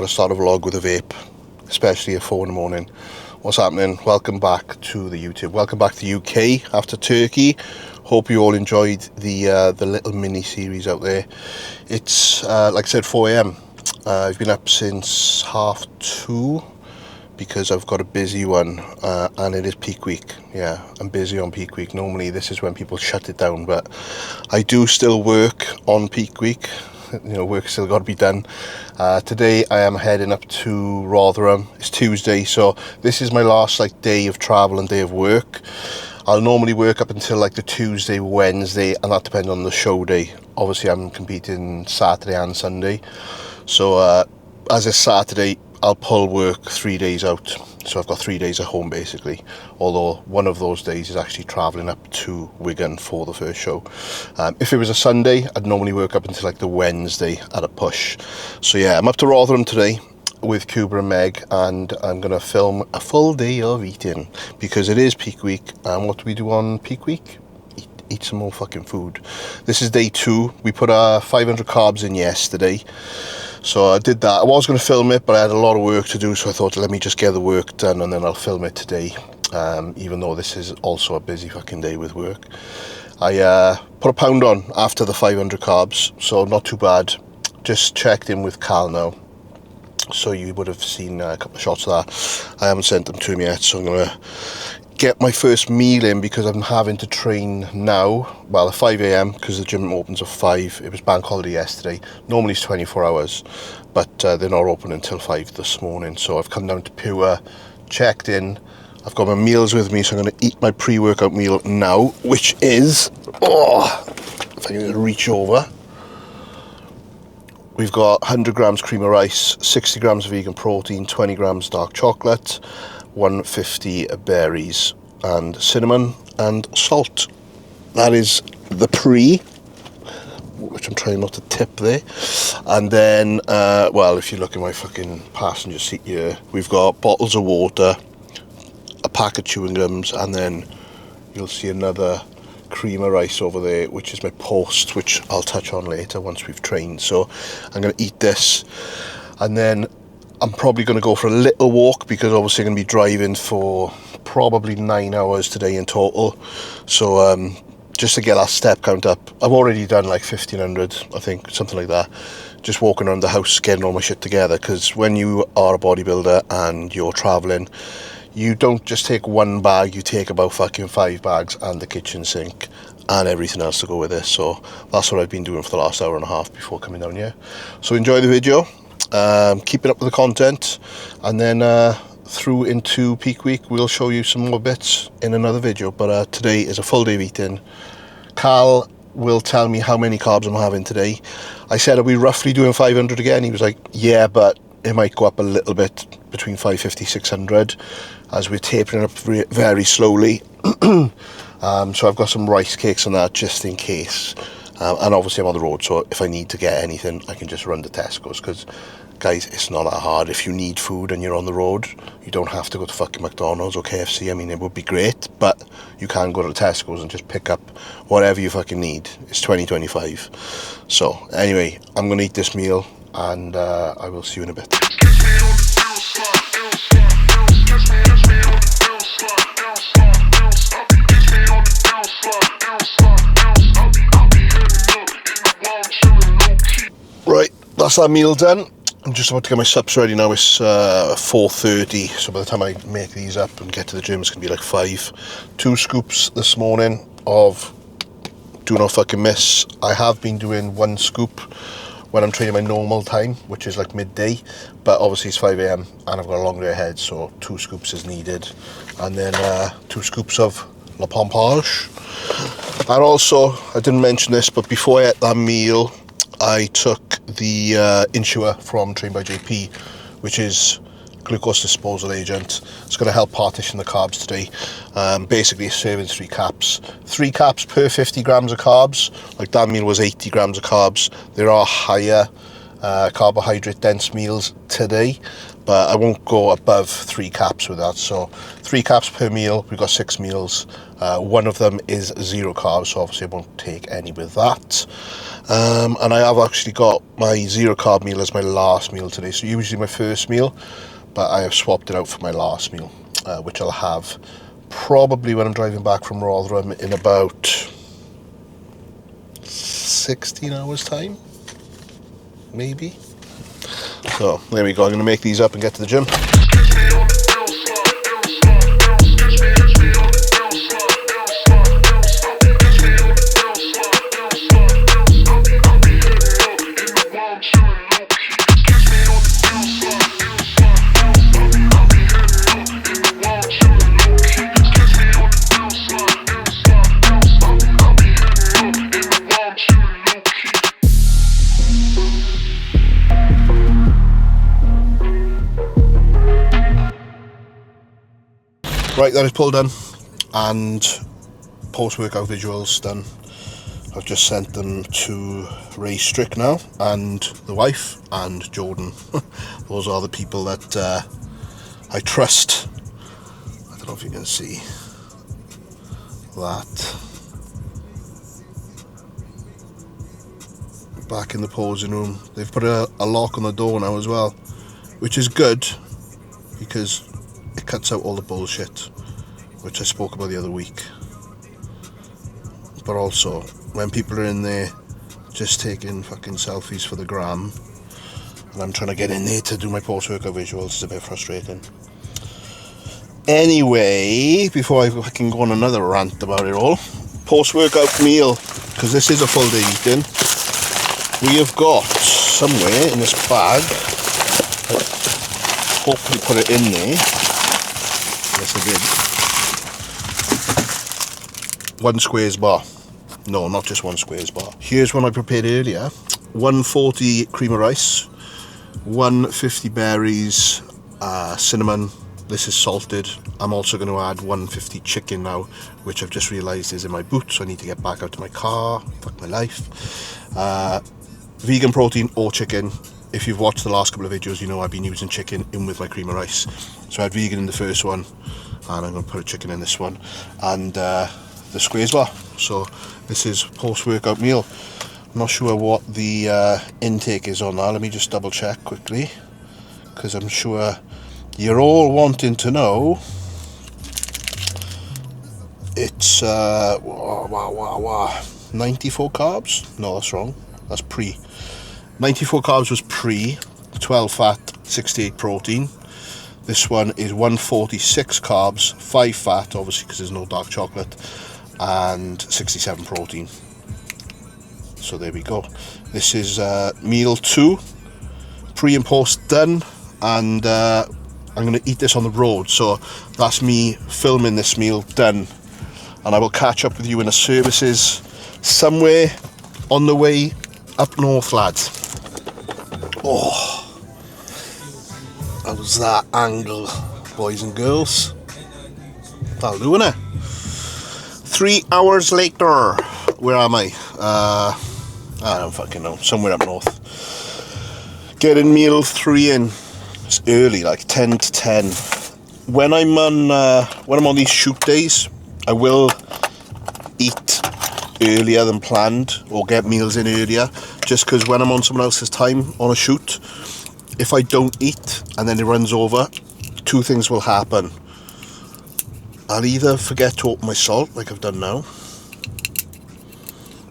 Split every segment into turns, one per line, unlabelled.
start a vlog with a vape, especially at 4 in the morning. What's happening? Welcome back to the YouTube. Welcome back to the UK after Turkey. Hope you all enjoyed the little mini series out there. It's like I said, 4 AM. I've been up since 2:30 because I've got a busy one, and it is peak week. Yeah, I'm busy on peak week. Normally this is when people shut it down, but I do still work on peak week. You know, work's still got to be done. Today I am heading up to Rotherham. It's Tuesday, so this is my last day of travel and day of work. I'll normally work up until the Tuesday, Wednesday, and that depends on the show day. Obviously I'm competing Saturday and Sunday, so as it's Saturday I'll pull work 3 days out, so I've got 3 days at home basically, although one of those days is actually travelling up to Wigan for the first show. If it was a Sunday, I'd normally work up until the Wednesday at a push. So yeah, I'm up to Rotherham today with Cuba and Meg, and I'm going to film a full day of eating because it is peak week. And what do we do on peak week? Eat some more fucking food. This is day 2. We put 500 carbs in yesterday, so I did that. I was going to film it, but I had a lot of work to do, so I thought, let me just get the work done and then I'll film it today, even though this is also a busy fucking day with work. I put a pound on after the 500 carbs, so not too bad. Just checked in with Cal now, so you would have seen a couple of shots of that. I haven't sent them to him yet, so I'm going to get my first meal in because I'm having to train now, well, at 5 AM because the gym opens at 5. It was bank holiday yesterday. Normally it's 24 hours, but they're not open until 5 this morning. So I've come down to Pure, checked in. I've got my meals with me, so I'm going to eat my pre-workout meal now, which is, if I can reach over. We've got 100 grams cream of rice, 60 grams of vegan protein, 20 grams dark chocolate, 150 berries, and cinnamon and salt. That is the pre, which I'm trying not to tip there. And then, well, if you look at my fucking passenger seat here, we've got bottles of water, a pack of chewing gums, and then you'll see another cream of rice over there, which is my post, which I'll touch on later once we've trained. So I'm going to eat this, and then I'm probably going to go for a little walk because obviously I'm going to be driving for probably 9 hours today in total. So just to get that step count up, I've already done 1,500, I think, something like that. Just walking around the house, getting all my shit together, because when you are a bodybuilder and you're traveling, you don't just take one bag, you take about fucking 5 bags and the kitchen sink and everything else to go with it. So that's what I've been doing for the last hour and a half before coming down here. So enjoy the video, keep it up with the content, and then through into peak week we'll show you some more bits in another video. But today is a full day of eating. Cal will tell me how many carbs I'm having today. I said, are we roughly doing 500 again? He was like, yeah, but it might go up a little bit, between 550, 600, as we're tapering up very slowly. So I've got some rice cakes and that just in case. And obviously I'm on the road, so if I need to get anything, I can just run to Tesco's, because guys, it's not that hard. If you need food and you're on the road, you don't have to go to fucking McDonald's or KFC. I mean, it would be great, but you can go to Tesco's and just pick up whatever you fucking need. It's 2025. So anyway, I'm going to eat this meal, and I will see you in a bit. Right, that's that meal done. I'm just about to get my subs ready now. It's 4:30, so by the time I make these up and get to the gym, it's going to be 5. 2 scoops this morning of do not fucking miss. I have been doing 1 scoop when I'm training my normal time, which is midday, but obviously it's 5 AM and I've got a long day ahead, so 2 scoops is needed. And then 2 scoops of 𝘗𝘗𝘰𝘶𝘥𝘭𝘺. And also, I didn't mention this, but before I ate that meal, I took the Insure from Train by JP, which is glucose disposal agent. It's going to help partition the carbs today. Basically a serving 3 caps. 3 caps per 50 grams of carbs. That meal was 80 grams of carbs. There are higher carbohydrate dense meals today, but I won't go above 3 caps with that. So 3 caps per meal. We've got 6 meals. One of them is 0 carbs, so obviously I won't take any with that. And I have actually got my 0 carb meal as my last meal today. So usually my first meal, but I have swapped it out for my last meal, which I'll have probably when I'm driving back from Rotherham in about 16 hours time, maybe. So there we go. I'm going to make these up and get to the gym. Right, that is pulled done, and post-workout visuals done. I've just sent them to Ray Strick now, and the wife, and Jordan. Those are the people that I trust. I don't know if you can see that. Back in the posing room. They've put a lock on the door now as well, which is good, because it cuts out all the bullshit, which I spoke about the other week. But also, when people are in there just taking fucking selfies for the gram, and I'm trying to get in there to do my post-workout visuals, it's a bit frustrating. Anyway, before I can go on another rant about it all, post-workout meal, because this is a full day eating, we have got somewhere in this bag, hopefully put it in there. Yes, I did. 1 squares bar. No, not just 1 squares bar. Here's one I prepared earlier. 140 cream of rice, 150 berries, cinnamon. This is salted. I'm also going to add 150 chicken now, which I've just realised is in my boot, so I need to get back out to my car. Fuck my life. Vegan protein or chicken. If you've watched the last couple of videos, you know I've been using chicken in with my cream of rice. So I had vegan in the first one, and I'm going to put a chicken in this one, and the squares bar. So this is post-workout meal. I'm not sure what the intake is on that. Let me just double check quickly, because I'm sure you're all wanting to know. It's 94 carbs. No, that's wrong. That's pre. 94 carbs was pre, 12 fat, 68 protein. This one is 146 carbs, 5 fat, obviously because there's no dark chocolate, and 67 protein. So there we go. This is meal 2, pre and post done, and I'm going to eat this on the road. So that's me filming this meal done, and I will catch up with you in the services somewhere on the way up north, lads. Oh, how's that angle, boys and girls? That'll do, innit? 3 hours later, where am I? I don't fucking know, somewhere up north. Getting meal 3 in. It's early, like 10 to 10. When I'm on these shoot days, I will eat earlier than planned, or get meals in earlier, just because when I'm on someone else's time on a shoot, if I don't eat and then it runs over, 2 things will happen. I'll either forget to open my salt, like I've done now,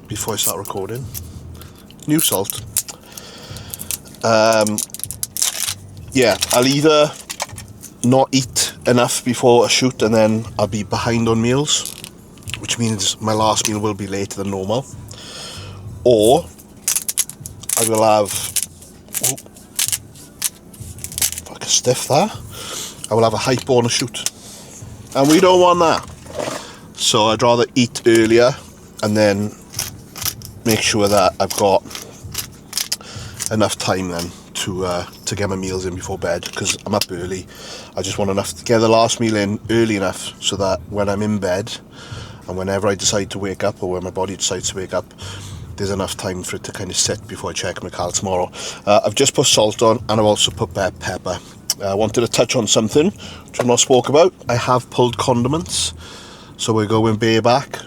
before I start recording. New salt. Yeah, I'll either not eat enough before a shoot and then I'll be behind on meals, which means my last meal will be later than normal, or I will have, fuck a stiff there, I will have a hypo on a shoot, and we don't want that. So I'd rather eat earlier and then make sure that I've got enough time then to get my meals in before bed, because I'm up early. I just want enough to get the last meal in early enough so that when I'm in bed, and whenever I decide to wake up, or when my body decides to wake up, there's enough time for it to kind of sit before I check my cal tomorrow. I've just put salt on, and I've also put pepper. I wanted to touch on something which I've not spoke about. I have pulled condiments, so we're going bareback,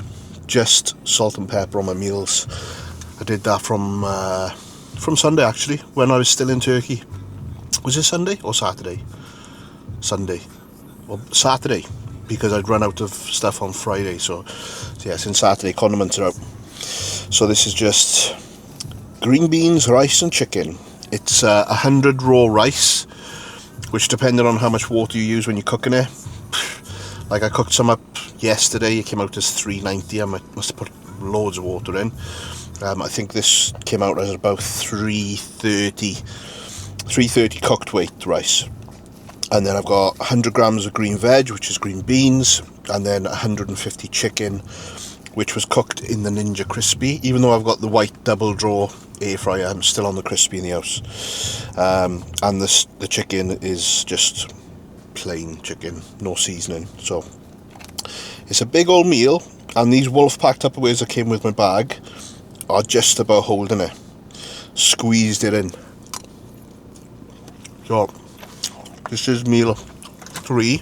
just salt and pepper on my meals. I did that from Sunday, actually, when I was still in Turkey. Was it Sunday or Saturday? Sunday. Well, Saturday, because I'd run out of stuff on Friday. So yeah, since Saturday, condiments are out. So this is just green beans, rice and chicken. It's 100 raw rice, which, depending on how much water you use when you're cooking it, like I cooked some up yesterday, it came out as 390. I must have put loads of water in. I think this came out as about 330 cooked weight rice. And then I've got 100 grams of green veg, which is green beans, and then 150 chicken, which was cooked in the Ninja Crispy. Even though I've got the white double draw air fryer, I'm still on the crispy in the house. And the chicken is just plain chicken, no seasoning. So it's a big old meal, and these Wolfpack Tupperwares that came with my bag are just about holding it. Squeezed it in. So this is meal 3.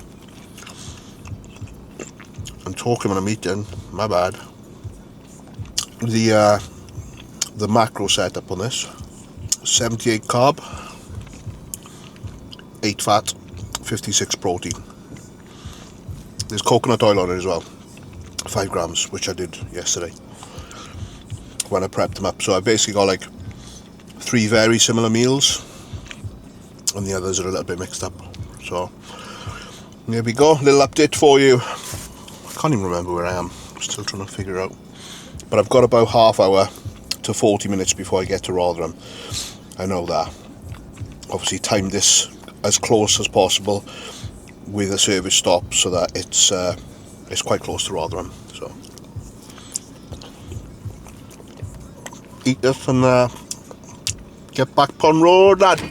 I'm talking when I'm eating, my bad. The macro setup on this: 78 carb, 8 fat, 56 protein. There's coconut oil on it as well, 5 grams, which I did yesterday when I prepped them up. So I basically got like 3 very similar meals, and the others are a little bit mixed up. So there we go, little update for you. I can't even remember where I am, still trying to figure out. But I've got about half hour to 40 minutes before I get to Rotherham. I know that. Obviously timed this as close as possible with a service stop, so that it's quite close to Rotherham. So eat this and get back on road, lad.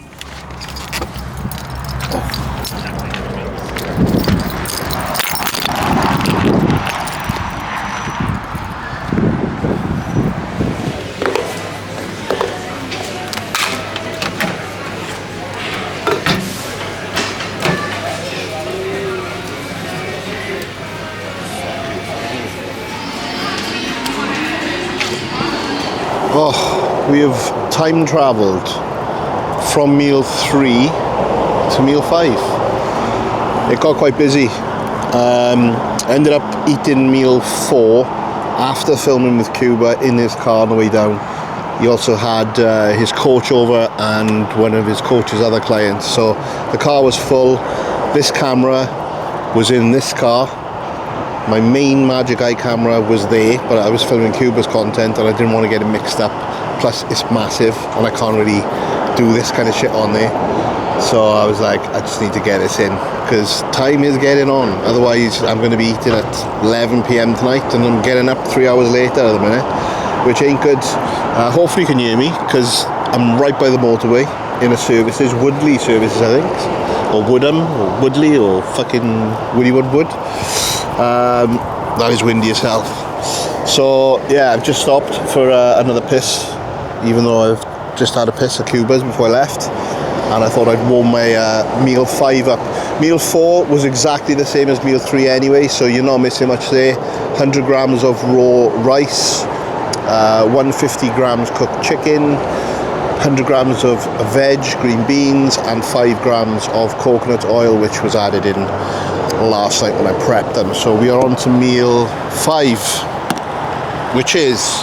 Oh, we have time travelled from meal 3 to meal 5. It got quite busy. Ended up eating meal 4 after filming with Cuba in his car on the way down. He also had his coach over and one of his coach's other clients. So the car was full. This camera was in this car. My main Magic Eye camera was there, but I was filming Cuba's content and I didn't want to get it mixed up. Plus it's massive and I can't really do this kind of shit on there. So I was like, I just need to get this in, because time is getting on. Otherwise I'm going to be eating at 11 PM tonight, and I'm getting up 3 hours later at the minute, which ain't good. Hopefully you can hear me, because I'm right by the motorway in a services, Woodley services I think, or Woodham, or Woodley, or fucking Wood. That is windy as hell. So yeah, I've just stopped for another piss, even though I've just had a piss at Cuba's before I left, and I thought I'd warm my meal 5 up. Meal 4 was exactly the same as meal 3 anyway, so you're not missing much there. 100 grams of raw rice, 150 grams cooked chicken, 100 grams of veg, green beans, and 5 grams of coconut oil, which was added in last night when I prepped them. So we are on to meal 5, which is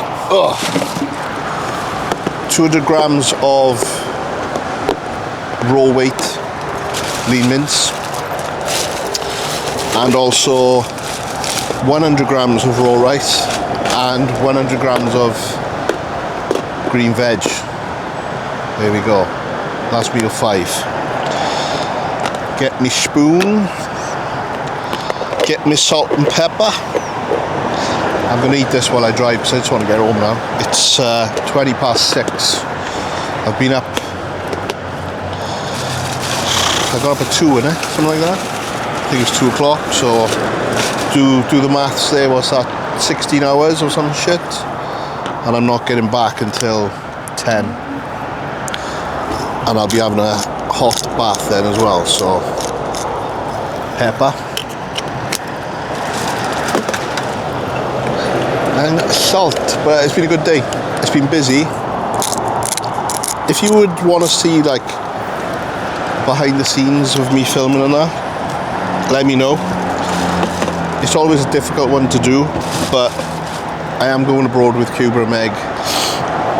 200 grams of raw weight lean mince, and also 100 grams of raw rice and 100 grams of green veg. There we go, that's meal 5. Get me spoon, get me salt and pepper. I'm going to eat this while I drive because I just want to get home now. It's 20 past 6. I've been up, I got up at 2, innit? Something like that. I think it's 2 o'clock, so do the maths there, what's that, 16 hours or some shit? And I'm not getting back until 10. And I'll be having a hot bath then as well, so pepper and salt. But it's been a good day, it's been busy. If you would want to see like behind the scenes of me filming and that, let me know. It's always a difficult one to do, but I am going abroad with Cuba and Meg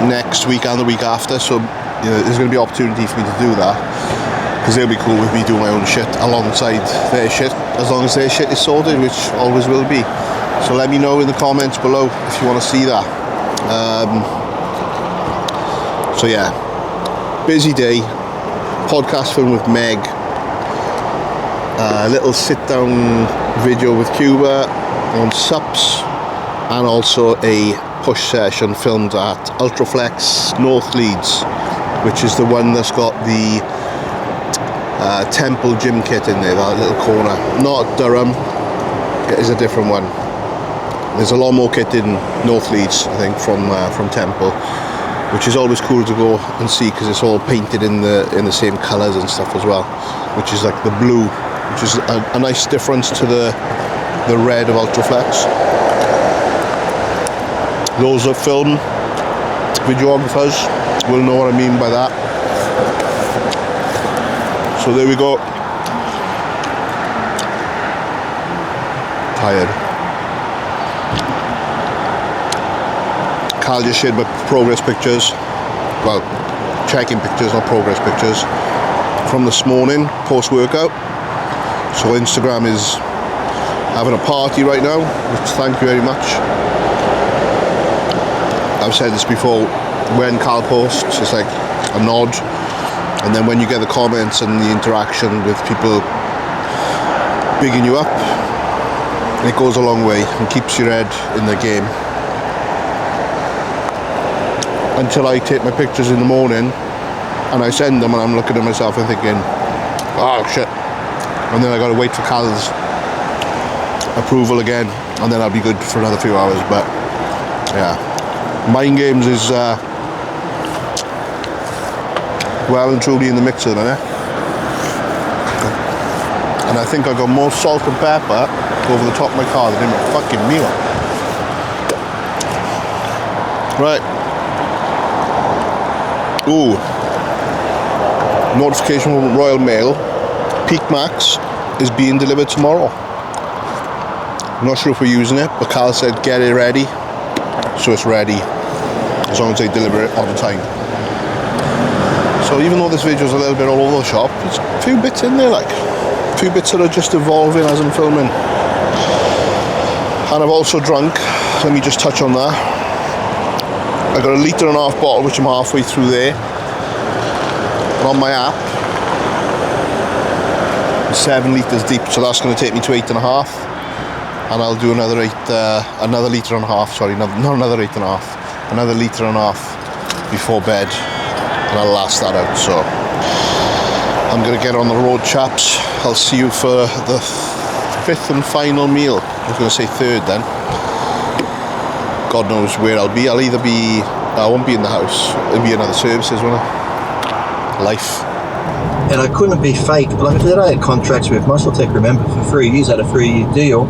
next week and the week after, so you know, there's going to be opportunity for me to do that, because they'll be cool with me doing my own shit alongside their shit, as long as their shit is sorted, which always will be. So let me know in the comments below if you want to see that. So yeah, busy day, podcast film with Meg, a little sit down video with Cuba on sups, and also a push session filmed at Ultraflex North Leeds, which is the one that's got the Temple gym kit in there, that little corner. Not Durham, it is a different one. There's a lot more kit in North Leeds, I think, from Temple, which is always cool to go and see, because it's all painted in the same colours and stuff as well, which is like the blue, which is a nice difference to the red of Ultraflex. Those that film, videographers, will know what I mean by that. So there we go. Tired. Carl just shared my progress pictures. Well, check-in pictures, not progress pictures, from this morning, post-workout. So Instagram is having a party right now, which thank you very much. I've said this before, when Carl posts, it's like a nod, and then when you get the comments and the interaction with people bigging you up, it goes a long way and keeps your head in the game. Until I take my pictures in the morning and I send them and I'm looking at myself and thinking, oh shit, and then I gotta wait for Carl's approval again, and then I'll be good for another few hours. But yeah, mind games is well and truly in the mix at the minute, and I think I got more salt and pepper over the top of my car than in my fucking meal. Right. Ooh. Notification from Royal Mail. Peak Max is being delivered tomorrow. I'm not sure if we're using it, but Carl said get it ready, so it's ready as long as they deliver it on time. So even though this video is a little bit all over the shop, there's a few bits in there, like a few bits that are just evolving as I'm filming. And I've also drunk, let me just touch on that. I got a 1.5 litre bottle, which I'm halfway through there. And on my app, 7 litres deep, so that's going to take me to 8.5. And I'll do another 1.5 litre, sorry, not another 8.5, another 1.5 litre before bed, and I'll last that out. So I'm going to get on the road, chaps. I'll see you for the 5th and final meal. I was going to say 3rd then. God knows where I'll be. I won't be in the house. It'll be another services, won't it? Life.
And I couldn't be fake. Like I had contracts with Muscle Tech, remember, for 3 years. I had a 3-year deal.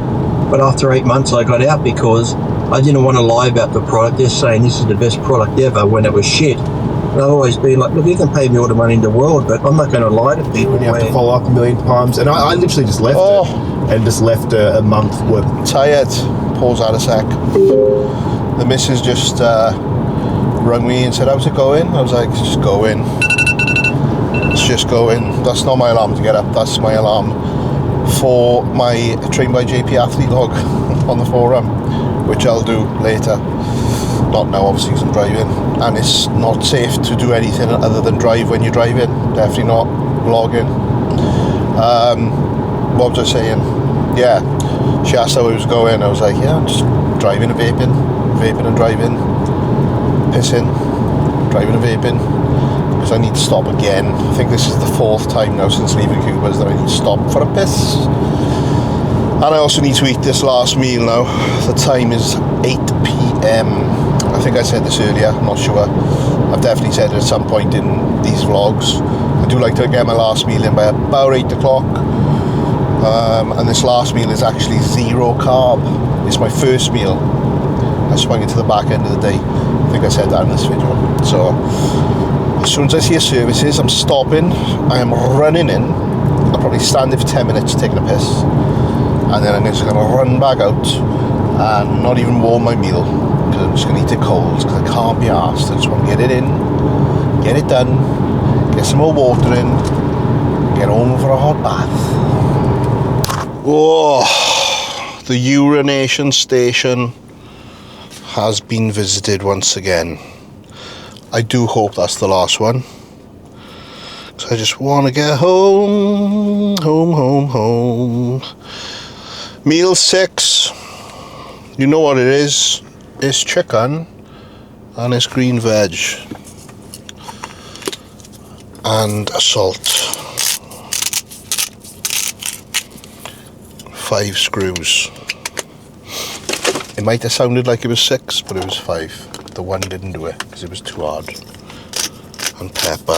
But after 8 months, I got out because I didn't want to lie about the product. They're saying this is the best product ever when it was shit. And I've always been like, look, you can pay me all the money in the world, but I'm not going to lie to people.
When you have to follow up 1,000,000 times. And I literally just left it. And just left a month worth.
Tired. Pause out a sec. The missus just rung me and said, how's it going? I was like, just go in. Let's just go in. That's not my alarm to get up. That's my alarm for my Trained by JP athlete log on the forum, which I'll do later. Not now, obviously, because I'm driving. And it's not safe to do anything other than drive when you're driving. Definitely not vlogging. What was I saying? Yeah, she asked how I was going. I was like, yeah, I'm just driving and vaping and driving, pissing, driving and vaping, because I need to stop again. I think this is the 4th time now since leaving Cuba's that I need to stop for a piss. And I also need to eat this last meal now. The time is 8 PM. I think I said this earlier, I'm not sure. I've definitely said it at some point in these vlogs. I do like to get my last meal in by about 8 o'clock. And this last meal is actually 0 carb. It's my first meal. I swung it to the back end of the day. I think I said that in this video. So as soon as I see a services, I'm stopping. I am running in. I'll probably stand there for 10 minutes taking a piss, and then I'm just going to run back out and not even warm my meal, because I'm just going to eat it cold, because I can't be arsed. I just want to get it in, get it done, get some more water in, get home for a hot bath. Oh, the urination station has been visited once again. I do hope that's the last one. So I just want to get home, home. Meal 6. You know what it is. It's chicken and it's green veg and a salt. 5 screws. It might have sounded like it was 6, but it was 5. The one didn't do it because it was too hard. And pepper.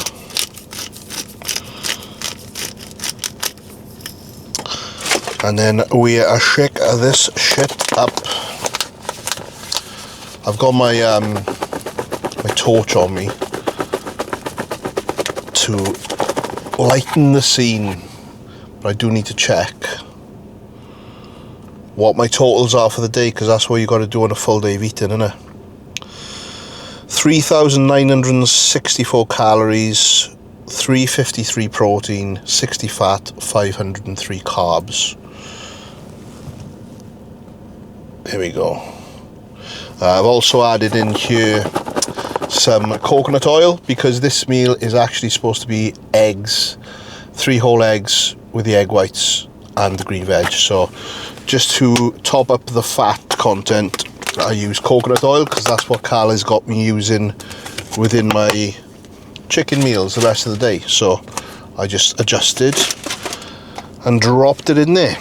And then we are shake this shit up. I've got my my torch on me to lighten the scene, but I do need to check what my totals are for the day, because that's what you got to do on a full day of eating, isn't it? 3,964 calories, 353 protein, 60 fat, 503 carbs. There we go. I've also added in here some coconut oil, because this meal is actually supposed to be eggs, 3 whole eggs with the egg whites and the green veg. So just to top up the fat content, I use coconut oil, because that's what Carl has got me using within my chicken meals the rest of the day. So I just adjusted and dropped it in there.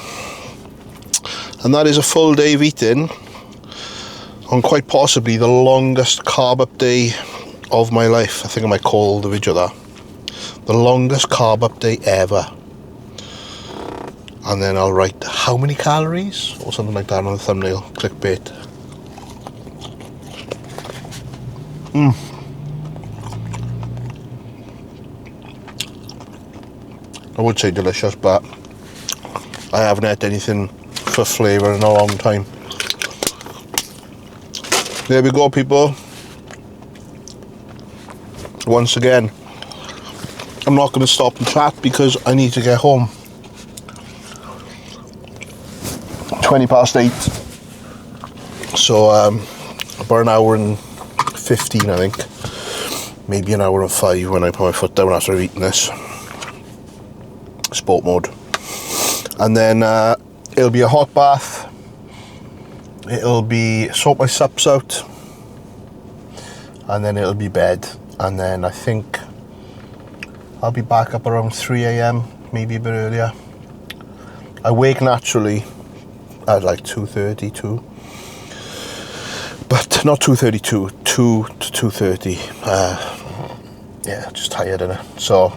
And that is a full day of eating on quite possibly the longest carb up day of my life. I think I might call the video that. The longest carb up day ever. And then I'll write how many calories or something like that on the thumbnail. Clickbait. I would say delicious, but I haven't had anything for flavour in a long time. There we go, people. Once again, I'm not going to stop and chat because I need to get home. 20 past 8. So about an hour and 15, I think. Maybe an hour and 5 when I put my foot down after I've eaten this. Sport mode. And then it'll be a hot bath. It'll be sort my sups out, and then it'll be bed. And then I think I'll be back up around 3 a.m, maybe a bit earlier. I wake naturally at like 2:32, but not 2:32, 2 to 2:30. Yeah, just tired, innit? So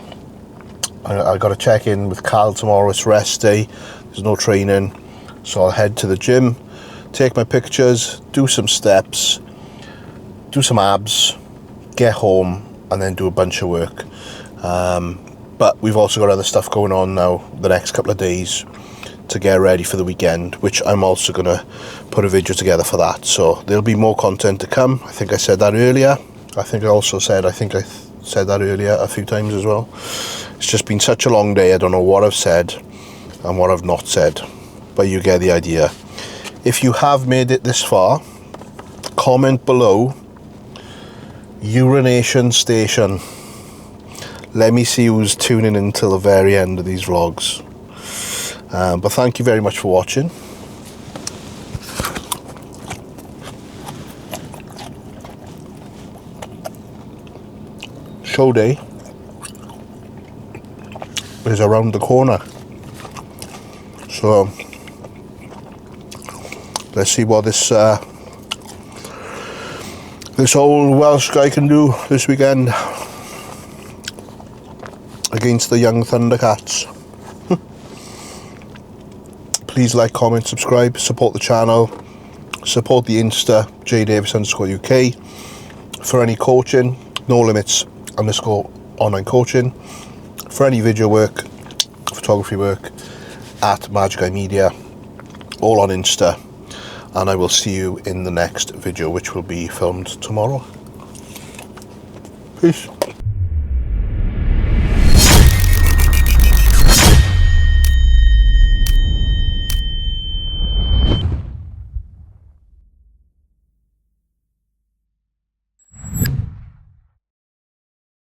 I got to check in with Carl tomorrow. It's rest day. There's no training, so I'll head to the gym, take my pictures, do some steps, do some abs, get home, and then do a bunch of work. But we've also got other stuff going on now the next couple of days to get ready for the weekend, which I'm also going to put a video together for that. So there'll be more content to come. I think I said that earlier. I think I said that earlier a few times as well. It's just been such a long day. I don't know what I've said and what I've not said, but you get the idea. If you have made it this far, comment below urination station. Let me see who's tuning in till the very end of these vlogs. But thank you very much for watching. Show day is around the corner. So let's see what this old Welsh guy can do this weekend. against the young Thundercats. Please like, comment, subscribe, support the channel, support the Insta, j_davis_uk. For any coaching, _online coaching. For any video work, photography work, at 𝘗𝘰𝘶𝘥𝘭𝘺, all on Insta. And I will see you in the next video, which will be filmed tomorrow. Peace.